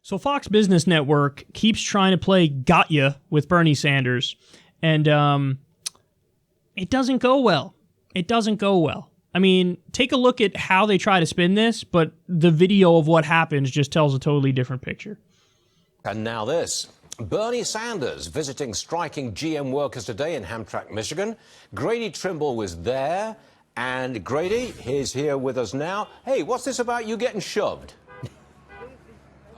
So Fox Business Network keeps trying to play got ya with Bernie Sanders, and it doesn't go well. It doesn't go well. I mean, take a look at how they try to spin this, but the video of what happens just tells a totally different picture. And now this. Bernie Sanders visiting striking GM workers today in Hamtramck, Michigan. Grady Trimble was there. And Grady, he's here with us now. Hey, what's this about you getting shoved?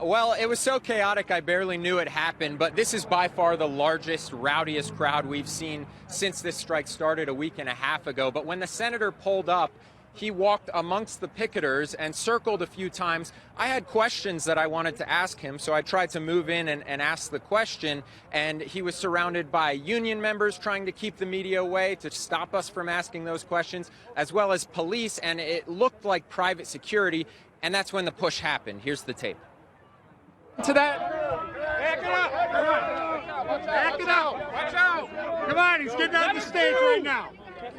Well, it was so chaotic I barely knew it happened, but this is by far the largest, rowdiest crowd we've seen since this strike started a week and a half ago. But when the senator pulled up, he walked amongst the picketers and circled a few times. I had questions that I wanted to ask him, so I tried to move in and ask the question, and he was surrounded by union members trying to keep the media away to stop us from asking those questions, as well as police, and it looked like private security, and that's when the push happened. Here's the tape. To that. Back it up. Back it up. Watch out. Come on, he's getting on the stage right now.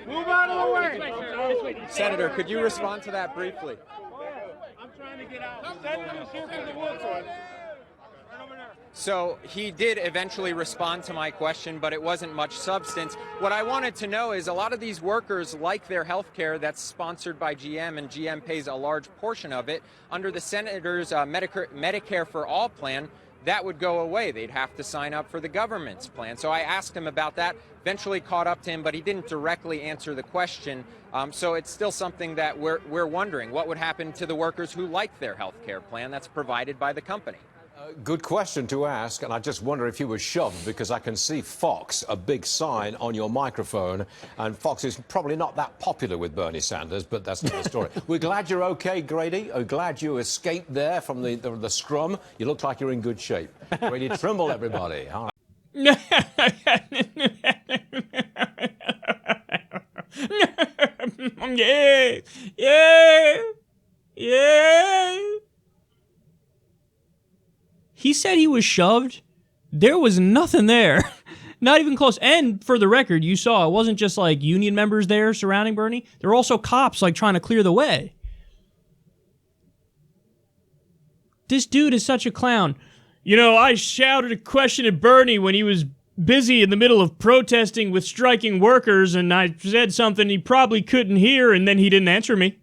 Move out of the way. Senator, could you respond to that briefly? I'm trying to get out. Senator's here for the Wolves. Right over there. So he did eventually respond to my question, but it wasn't much substance. What I wanted to know is a lot of these workers like their health care that's sponsored by GM, and GM pays a large portion of it. Under the senator's Medicare for All plan, that would go away. They'd have to sign up for the government's plan. So I asked him about that, eventually caught up to him, but he didn't directly answer the question. So it's still something that we're wondering. What would happen to the workers who like their health care plan that's provided by the company? Good question to ask, and I just wonder if you were shoved, because I can see Fox, a big sign on your microphone, and Fox is probably not that popular with Bernie Sanders, but that's another story. We're glad you're okay, Grady. We're glad you escaped there from the scrum. You look like you're in good shape. Grady Trimble, everybody. All right. Yeah. He said he was shoved. There was nothing there. Not even close. And for the record, you saw it wasn't just like union members there surrounding Bernie. There were also cops like trying to clear the way. This dude is such a clown. You know, I shouted a question at Bernie when he was busy in the middle of protesting with striking workers, and I said something he probably couldn't hear, and then he didn't answer me.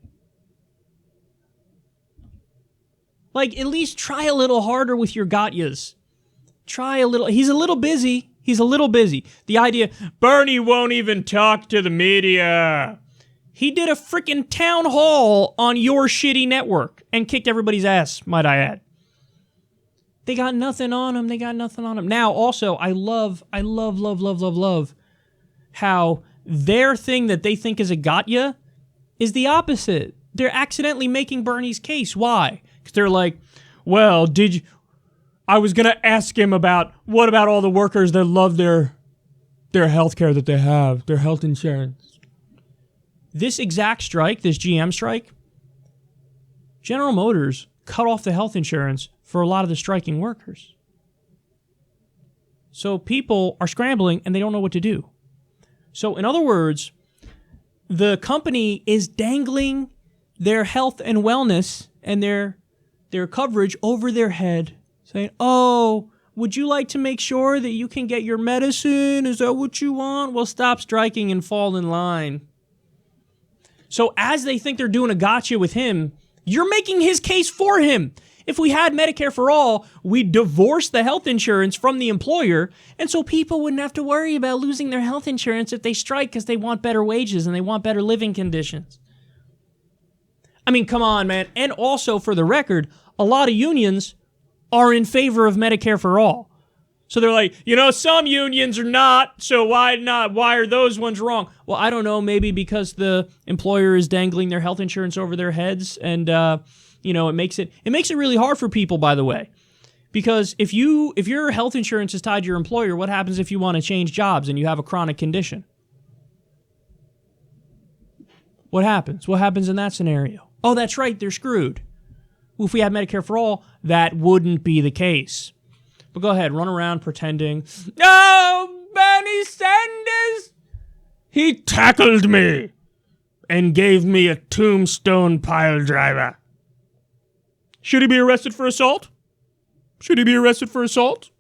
Like, at least try a little harder with your got-yas. Try a little. He's a little busy. He's a little busy. The idea, Bernie won't even talk to the media. He did a freaking town hall on your shitty network and kicked everybody's ass, might I add. They got nothing on him. They got nothing on him. Now, also, I love how their thing that they think is a got-ya is the opposite. They're accidentally making Bernie's case. Why? Because they're like, well, I was going to ask him about, what about all the workers that love their health care that they have, their health insurance? This exact strike, this GM strike, General Motors cut off the health insurance for a lot of the striking workers. So people are scrambling and they don't know what to do. So in other words, the company is dangling their health and wellness and their coverage over their head, saying, oh, would you like to make sure that you can get your medicine? Is that what you want? Well, stop striking and fall in line. So as they think they're doing a gotcha with him, you're making his case for him. If we had Medicare for all, we'd divorce the health insurance from the employer, and so people wouldn't have to worry about losing their health insurance if they strike because they want better wages and they want better living conditions. I mean, come on, man. And also, for the record, a lot of unions are in favor of Medicare for all. So they're like, you know, some unions are not, so why not? Why are those ones wrong? Well, I don't know, maybe because the employer is dangling their health insurance over their heads, and you know, it makes it really hard for people, by the way. Because if your health insurance is tied to your employer, what happens if you want to change jobs and you have a chronic condition? What happens? What happens in that scenario? Oh, that's right, they're screwed. Well, if we had Medicare for all, that wouldn't be the case. But go ahead, run around pretending, oh, Bernie Sanders, he tackled me and gave me a tombstone pile driver. Should he be arrested for assault? Should he be arrested for assault?